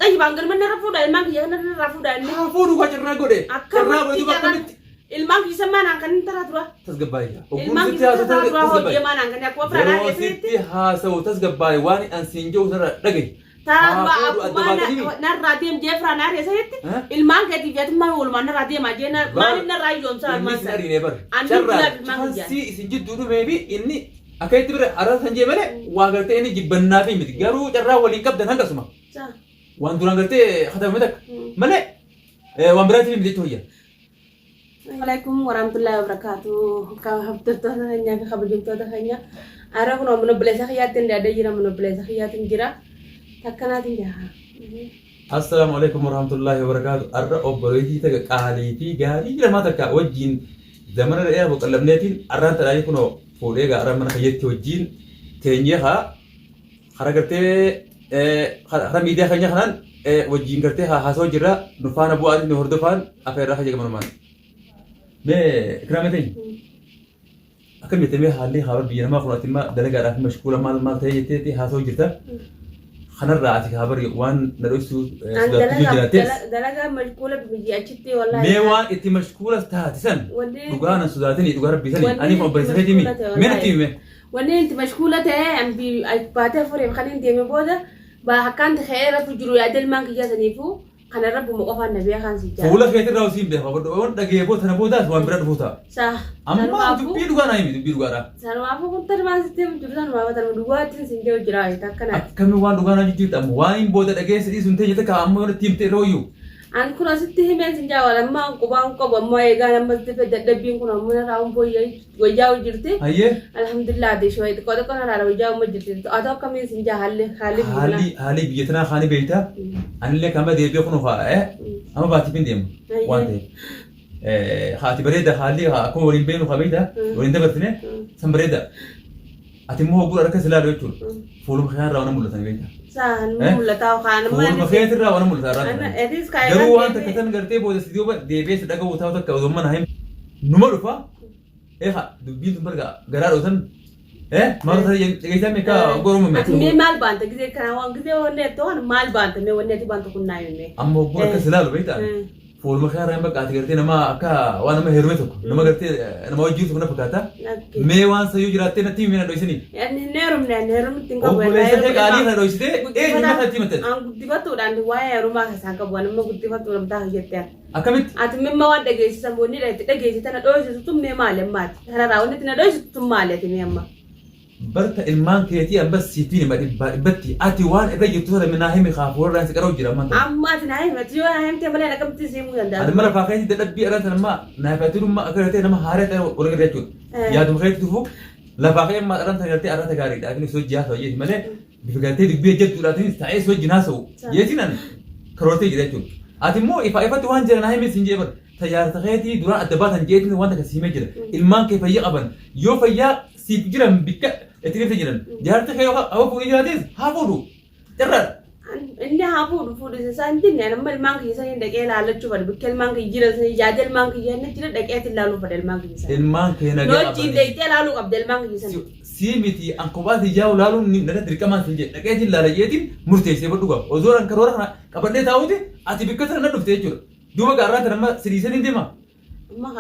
طيب أنقل من رفودا المانك يغنى رفودا فورو كجرنا قولي كجرنا قولي بكمل المانك يسمى نانكن ترى ترى تسقباي المانك ترى ترى هو جماعة نانكن يا كوفر أنا ستي هاسو تسقباي واني أنسينجو ترى دقي ترى نراديم جيفرا ناري سيد المانك دي جات ما هو المانك نراديم أجينا ما لنا راي جون صار ما صار نيبر شرّا سي سنجد دودو ميبي إني أكيد تبر أراس سنجي ماله واقعته إني جبنا في مدي جارو شرّا ولي كاب دهان كسمة وان دوران قرته خطر مدك ماله وامبراتي مدي تويا Assalamualaikum warahmatullahi wabarakatuh. Kau habis tu hanya khabar jumpa tu hanya. Arah kono mana boleh sahayatin ada jira mana boleh sahayatin jira. Takkan ada ya. Assalamualaikum warahmatullahi wabarakatuh. Arah obrolnya kita kali ti gali jira mata ka wajin zaman ada ya bukan netin arah terakhir kono folga arah mana kayat wajin kenya ha. Haragate harap media kanya kanan wajin karte ha haso jira nufan abu adi nuhur dufan apa yang rahaja kemana mana. كرامتين أكمل يتمي حالي خبر بينا ما خلصت ما دلقة راح مشكولة ما تيجي هاسو جرتا خنا الرعاتي خبر وان نرسو دلقة مشكولة بيجي أشتي والله ميوان إتي مشكولة تهاتسن دكان سوداتني دكان بيسني أنا ما بريسة تيمي مين تيمي واني أنت مشكولة تها أم بي باتة فريم خلين تيمي بودا بحكان تخير بجرو يعدل مانك جاسنيفو أنا رب مقفى النبي خان سيجا فولا كيت الراوسين به خبر وان دقيه بوت أنا بودا سوان برد بوتا صح أما تبي دوغانا يمي تبي دوغانا سانو أبو كنت ما ستيم جلسان ما بدر دوغا تين سنجا وجراي تكنا كم وان دوغانا جيت أم وين بودا دقيه سدي سنتي جت كأم ولا تيم ترويو أنا كنا ستيه من سنجا ولا ما كوبان كوب ما يجانا ما ستيه دبين كنا منا راهم بوي وجاو جرتي أيه الحمد لله دي شوي كذا كنا راه وجاو ما جرتي أدا كم سنجا حالي بيتنا خاني بيتا أنا اللي كم بدي بيخونوا خاء أما باتي بنديم وانتي خاتي بريدة خالي أكون ورين بينو خبيتا ورين دبرتني سام بريدة أتيمه أقول أركز لا ريتول فولم خيار راونا مولا ثاني بيتا سان مولا تاو خان ما فولم خيار راونا مولا ثاني أنا إديس كاي جرو وانت كتن قرتي بود استديو بس ديبيس دعك وثاو تك وزمان هاي نمر فا خا دبين تمرجع قرار وثن ما رأي جيسا ميكا غورم ميت أتمي مال بانت كذا كنا وان كذا ونة تو أنا مال بانت مي ونة تي بانت كنا يومي أما أقول أركز لا بيتا فولم خيار رايم بقى أتقرتي نما أكا وانا ما هرمتك نما قرتي أنا ما وجيت كنا بكاتا مي وان سيو جراتي نتي مينا دويسني يعني نيرم تينكا بولا بوليس هيك علي هرويسته نما خدتي متى أنا قلت باتو دان واي روما خسانك بوانا ما قلت باتو رمتا هجتة أكمل أتمي ما وان دقيسي سامبوني لا دقيسي تنا دويسي تم مي مالي مات أنا راونا تنا دويسي تم مالي تمي أما برتا المان كيتي أم بس سيتيني ما بتي أتي وان إبرة جتوها من ناحية مخافور رأس كرو جرا ما أما تناهي ما تيجي ناحية تملي أنا كم تسيمو يندا أنا مرة فاكرة تدري تبي أنا ما نافعتلو ما أكرتي أنا ما هارت أنا ولا قريتو يا دم خير تفوق لا فاكرة ما أنا تقرتي أنا تقاري لكن سوى جهاز وجيه ملأ بفكرتي تبي جت ولا تني تعيش سوى جناسه يجينا كروتي جريتو أتي مو إفا توان جرا ناحية مسنجي بر تجار تخيتي دوران أدبات هنجيتني وانت كسيمة جرا المان كيف يقبل يو فيا سيف جرا بك اتكلم تجرن جارت خيو أو فوقي جاديز هابورو ترى إني هابورو فوري سانتين أنا ما المانك يسان دقيقة على تشوفه بكل مانك يجرا سان جاد المانك يجرا نجرا دقيقة تلالو بدل المانك يسان المانك هنا نو جين دقيقة لالو قبل المانك يسان سيمتي أنكوبات يجاو لالو نرد ركمان سنجي دقيقة تلالو يتيم مرتيسي بدوغا وزور أنكرورنا قبل ده تاودي أتي بكتر ندف تيجور دوما قارات لما سريسن إندما ما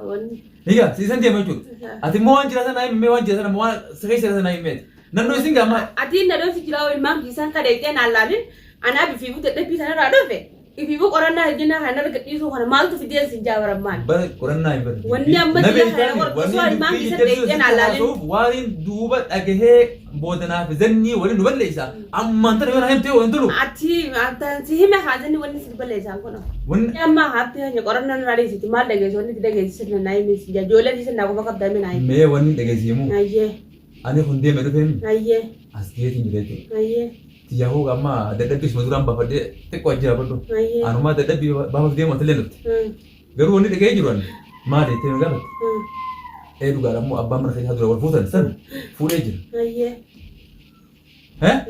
ون هي سريسن دي ماجور أتي موان جلسة نايم موان جلسة موان سخيس جلسة نايم ميت نانو سينغا ما أتي ندو في جلاو المام يسان كده نالالين أنا بفيبو تدبي سنة رادو في بفيبو كورونا هجينا هنا ركتيسو هنا مالتو في ديال سنجا ورمان بر كورونا يبر وني أما دي هنا وركسو المام يسان كده نالالين وارين دوبة أجه بودنا في زني ولين نبليسا أما أنت نقول هم تيو أنتلو أتي سيهم هذا ولين سيبليسا كنا وني أما هابتي هني كورونا نرادي سيتي ما دعيس وني دعيس سنة نايم سنجا جولا دي سنة كوبا كبدا من نايم مي وني دعيس يمو أيه أنا هندي منو فهم أيه أسكيت إنجليزي أيه تياهو كما دادبيس مزوران بافدي تكواجا بدو أنا ما دادبي بافدي ما تلينت غير وني دعيس جيران ما دي تيمو قالت إيه دوغا رامو أبا من خير هذول والفوتن سن فوليجر أيه ها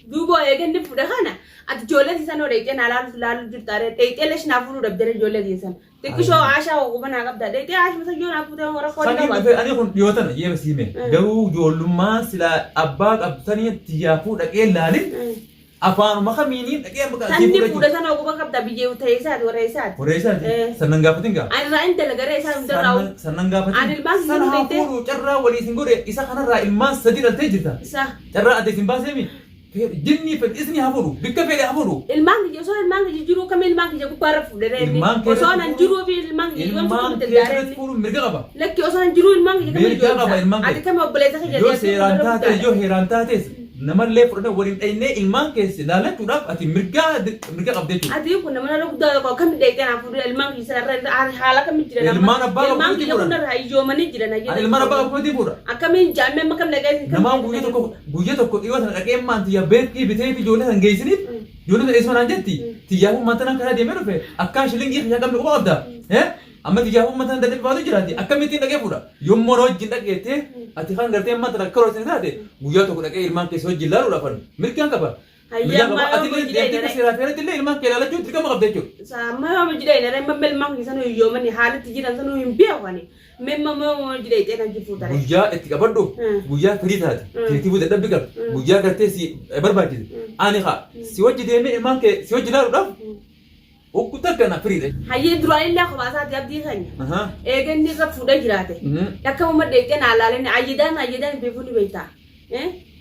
دوبو يجن نفوده خنا أتجولة ديسان وريتين على لالو جتاره تيجي ليش نافورو ربدر جولة ديسان تكشوا عاشا وقبنا قبضة تيجي عاش مثلا جون أبوده ورا خالد ساني أنا كون يوتنا يا بسيمة جو جولما سلا أباك أبتني تيافو دكيل لالين Afaan makaminin dhaqee amma Tanni fuudha sana ogummaa qabda biyyee ta'ee isaati warra isaati. Warra isaati sannan gaafatin gaa. Ani irraa inni dalagaree isaa hunda raawwu. Sannan gaafatin. Ani ilmaan isa sana godhate. hafuudhu carraa walii isin godhe isa kanarraa ilmaan sadii dhaltee jirta. Isa. Carraa adda isin baaseemi. Jinni fedhi isni hafuudhu bikka fedhe hafuudhu. Ilmaan kiyya osoo ilmaan kiyya jiru kam ilmaan kiyya gubbaarra fuudhee inni. Osoo nan jiru fi ilmaan kiyya ilmaan keessatti fuudhu mirga qaba. Lakki osoo nan jiru ilmaan kiyya kam mirga qaba ilmaan ati kam obboleessa kiyya. Yoo seeraan taate yoo heeraan taates namallee fudhate waliin dhaynee ilmaan keessa ilaalachuudhaaf ati mirga qabdee jiru. Ati kun nama nama guddaa tokko kam dheeqee naa fuudhee ilmaan kiyya sanarra haala kam jira nama. Ilmaan abbaa ilmaan kiyya kunarraa iyyoomanii jira na jedhe. Ilmaan abbaa qabdee fuudha. Akkamiin jaammee makam dhaqee. Namaan guyyaa tokko dhiyoo sana dhaqee maanti beekii bitee fi ijoollee sana geessiniif ijoollee sana eessumaan jetti xiyyaafuu maantanaan karaa deemee dhufe akkaan shilingii fayyaa qabne quba qabda. Amma xiyyaafuu maantanaan dadhabee baatu jiraati akkamittiin dhaqee fuudha yommuu na wajjin dhaqeettee ati kan gartee maantan akka rootini taate guyyaa tokko dhaqee ilmaan keessa wajjin laaluudhaaf mirgaan qaba. Illee ilmaan kee ilaalachuun dirqama qabda jechuudha. Sama yoo jidee na remma ilmaan kee sanuu iyyoomanii haalatti jiran sanuu hin beekani. Memma moo jidee ta'e kan jifuuta. Guyyaa itti qabadhu guyyaa firii taate firii bu'ee dadhabbi qaba guyyaa gartee si barbaachise ani haa si wajji deemee ilmaan kee si wajji laaluudhaaf okkuta kana firiidha. Hayyee duraan illee akkubaasaati abdii keenya. Eeganni irra fuudhee jiraate. Akkuma deeqee naa laaleen ayyidaan beekuu ni beektaa.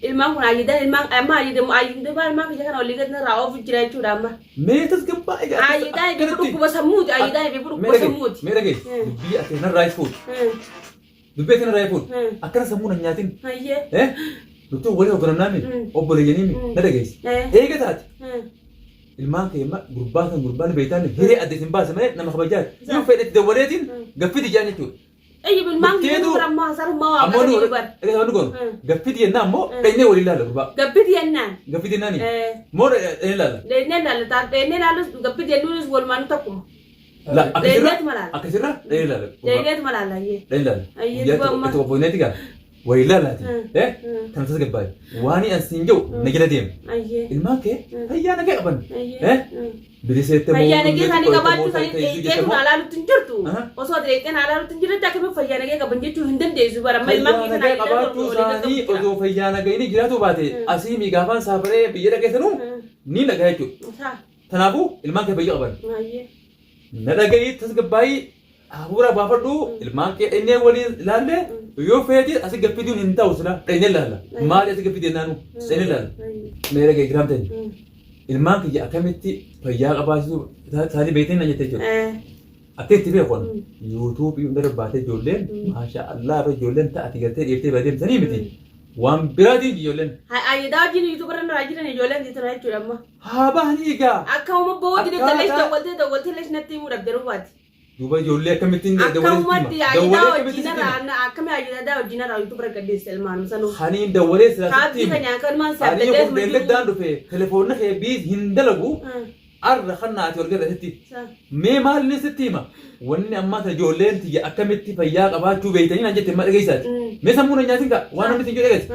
Ilmaan kun ayyidaan ilmaan amma ayyidaan ilmaan kiyya kana olii gadi irraa oofu jira jechuudha amma. Meetas gabbaa egaa. Ayyidaan ibi dhukkuba sammuuti ayyidaan ibi dhukkuba sammuuti. Mee dhagee dubbii ati narraa ifuudha. Dubbii ati narraa ifuudha. Akkana sammuu na nyaatin. Hayyee. Duttuu walii obbolannaa obboleeyyanii na dhageessi. Eega taate. Ilmaan kee gurbaan beektaan hiree adda isin baase malee nama kabajaati. Yoo fedhetti dawwaleetiin gaffiti jaan jechuudha. Ilmaan kee amma sarmaa waa akka ta'e bar. Gaffiti yennaa ammoo dheenyee walii ilaala gurbaa. Gaffiti yennaan. Gaffiti yennaani. Moo dheenyee ilaala. Dheenyee ilaala dheenyee ilaalus gaffiti yennuunis walumaan takkuma. Akkasirraa dheenyee ilaala. Dheenyee malaala ayyee. Dheenyee ilaala. Itti qophoonneeti gaa. Walii ilaalaati. Kan tasas gabbaa'e. Waan asiin jiru na jala deema. Ilmaan kee fayyaa nagee qaban. Biliseette moo fayyaa nagee isaanii qabaachuu isaanii deeqee kun alaalutti hin jirtu. Osoo deeqeen alaalutti hin jirtu akkamiin fayyaa nagee qaban jechuun hin dandeessu bara. Fayyaa nagee qabaachuu isaanii osoo fayyaa nagee ni jiraatu baate asii miigaafaan saafaree biyya dhageessanuu ni nagaa jechuudha. Kanaafuu ilmaan kee fayyaa qaban. Na dhagahii tasgabbaa'ii hafuura baafadhu ilmaan kee dhennee waliin ilaalle yoo feeti asi gaffiduun hin ta'u sila dhennee ilaalla. Maali asi gaffidee naannu dhennee ilaalla. Mee dhagahii giraamtani. Ilmaan kiyya akkamitti fayyaa qabaachuu isaanii beekteen na jettee jiru. Akka itti beekon yuutuubii hunda darbaatee ijoolleen maashaa allaa irra ijoolleen ta'ati galtee dhiyeessee badeemsanii miti. Waan biraatiin ijoolleen. Ayyadaa wajjin yuutuubarra irraa jiran ijoolleen jiran jechuudha amma. Haa bahanii egaa. Akka uumma boo wajjin dawwaltee lees natti himuu dhabdeeru baati. Duuba ijoollee akkamittiin dawwaltii akkamii ayyadaa wajjin irraa yuutuubarra gaddeessa ilmaan sanuu. Haniin dawwalee silaasitti. Haabbii kanyaan kan maan saabdee. Ani yoo deeggaddaan dhufe telefoonna kee bii hin dalagu. Arra kannaati wal gadhasitti. Mee maalni sitti hima? Wanni ammaa sana ijoolleen tiyya akkamitti fayyaa qabaachuu beeytanii naan jette ma dhageessaati. Mee sammuu na nyaatin kaa waan namni siin dhageessi.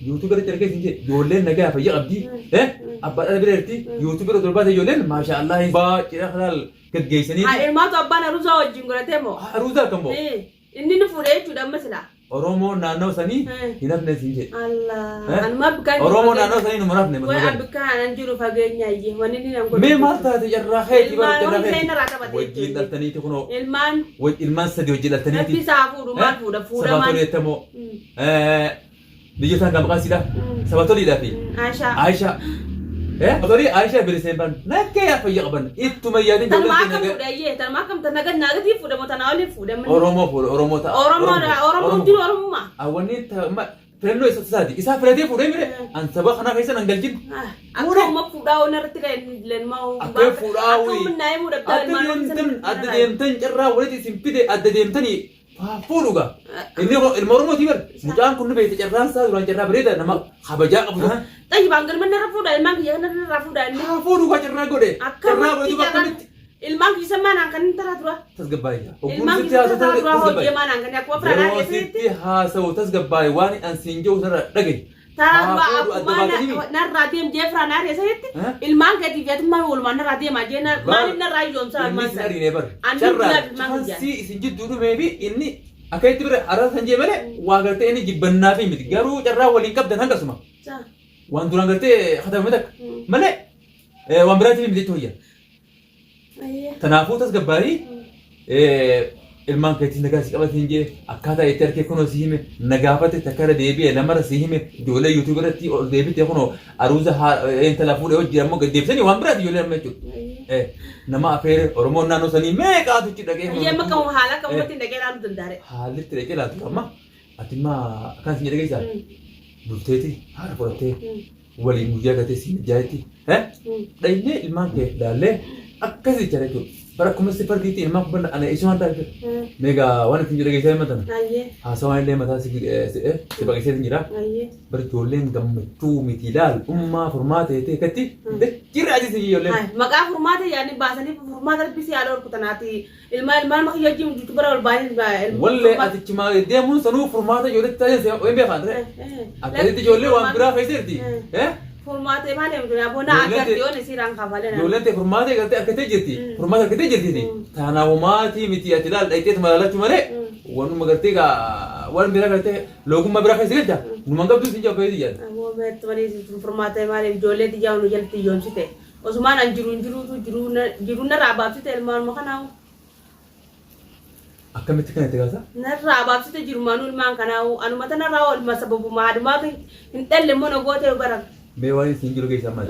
Yuutuubii irratti argeessi hin jedhe ijoolleen nagaa fayyaa qabdi. Abbaa dhala bireerti yuutuubii irra dorbaate ijoolleen maashaa Allah baay'ee halaal gaggeessanii. Ilmaatu abbaan aruusaa wajjin godhatee moo? Aruusaa kan moo? Inni nu fuudhee jechuudha amma silaa. Oromoo naannoo sanii hin hafne siin jedhe. Anuma abbikaan jiru. Oromoo naannoo sanii nu hafne. Waan abbikaan an jiru fageenya iyyee wanni inni nan godhu. Mee maal taate jarraa heetii bara jarraa heetii. Ilmaan irraa taphatee. Wajjin dhaltaniiti kunoo. Ilmaan sadii wajjin dhaltaniiti. Rabbi isaa fuudhu maal fuudha fuudhamaan. Sabatoliittamoo. Biyya isaan kan maqaan siidhaa. Sabatoliidhaa fi. Aishaa. Sabatolii Aishaa biliseen ban nakkee yaa fayyaa qaban ittuma yaadin ijoolleen keenya. Tanmaa akkam fuudhayyee tanmaa akkam tanaga naagatii fuudhamoo tanaa olii fuudhamu. Oromoo fuudha Oromoo ta'a. Oromoo hundi Oromummaa. Awwanni filannoo isa isaati isaa filatee fuudhee mire an saba kanaa keessa nan galchin. Akkuma fuudhaa oon irratti leenmaa akka fuudhaa wayii adda deemtan carraa walitti isin fide adda deemtanii fuudhuga inni ilma Oromootii bar mucaan kun beekte carraan isaa duraan carraa bareeda nama kabajaa qabu. Ta'i baangal manna irra fuudhaa ilmaan kiyya kana irraa fuudhaa inni. Fuudhuga carraa godhe. Carraa godhe duuba akkamitti. Ilmaan kiyya maanaan kan inni taraa tura. Tasgabbaayya. Ilmaan kiyya taraa tura hojii maanaan kan akkuma firaadhaa keessatti. Yeroo sitti haasa'u tasgabbaayya waan an siin jiru sana dhagaye. Taraa akkuma narraa deem jee firaadhaa keessatti ilmaan keetii fi atummaan walumaan narraa deemaa jee maaliif narraa ijoomsaa ilmaan isaa. Inni ariinee bara. Carraa chansii isin jidduu dhumee fi inni akka itti bira arraa san jee malee waa gartee inni jibbannaa fi miti garuu carraa waliin qabdan hangasuma. Waan duraan gartee hatamame takka ملأ وامبراتي من بديته هي أيه تنافوت أسقباري ilmaan keetii nagaa si qabatiin jee akkaataa itti harkee kunoo si hime nagaafate takkara deebi'e lamara si hime ijoollee yuutuub irratti ol deebite kunoo aruuza intala fuudhee hojii ammoo gaddeebisanii waan biraati ijoollee amma jechuudha. Nama afeere Oromoon naannoo sanii meeqaatu itti dhagee. Ayyee makka haala kamatti dhagee laalu dandaare. Haalli itti dhagee laatu amma ati immoo akkaan si dhagee isaa bulteeti haala fudhattee waliin guyyaa gatee si mijaayetti dhaynee ilmaan kee laallee akkasii jira jechuudha. Bara si pergi ti mak ben ana isu hantar mega wan tin jere saya matan hasawan le mata sebagai saya tinjira berjoleng gamtu mitilal umma formate te kati dekir aja sih yolen maka formate yani bahasani formate bisi alor kutanati ilma mak yaji youtuber ol bani walle ati cuma dia mun sanu formate yolet tanya saya embe fandre akali ti jolle wan bira faisirti formate mana yang punya bona agar dia ni sirang kafalan yolen te formate kate akate jirti formate akate jirti ni tanah umati miti atilal daite malah cuma le wanu magarti ka wan bira kate logu ma bira faisir ja numangap tu sinja faisir ja wo bet mari formate mana jolle ti jauh nujal ti jon site osman anjuru na rabab site elman makanau akan mesti kan tegasa na rabab site jirmanu ilman kanau anu mata na rawal masababu madma intel le mono gote barang Mewani singgil guys sama.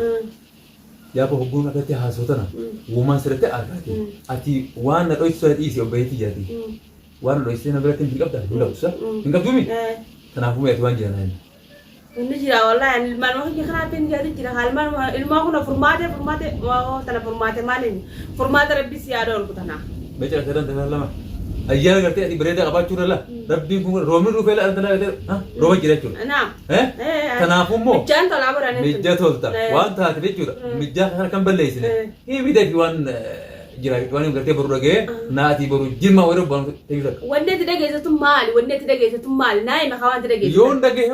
Ya apa hubungan kita hasutana. Woman serta arti. Ati wan na dois surat isi obeti jadi. Wan dois na berarti tinggal dah dulu usah. Tinggal bumi. Kenapa mu tuan jangan? Ini jira wala yang ilman mau kita pin jadi jira halman ilmu aku na formate mau tanah formate mana ni? Formate lebih siapa orang kutana. Baca sekarang tengah lama. Ayah ngerti ati berada apa curah lah. Rabbi pun Romi rupela antara itu, Romi kira curah. Nah, Kenapa mu? Mijjan tolak berani. Mijjan tolak. Wan tak kira curah. Mijjan kan beli sini. Ini bida kiwan jira kiwan yang ngerti baru lagi. Nah ati baru jima baru bang. Wanda tidak gaya satu mal. Nah, makawan tidak gaya. Yon dah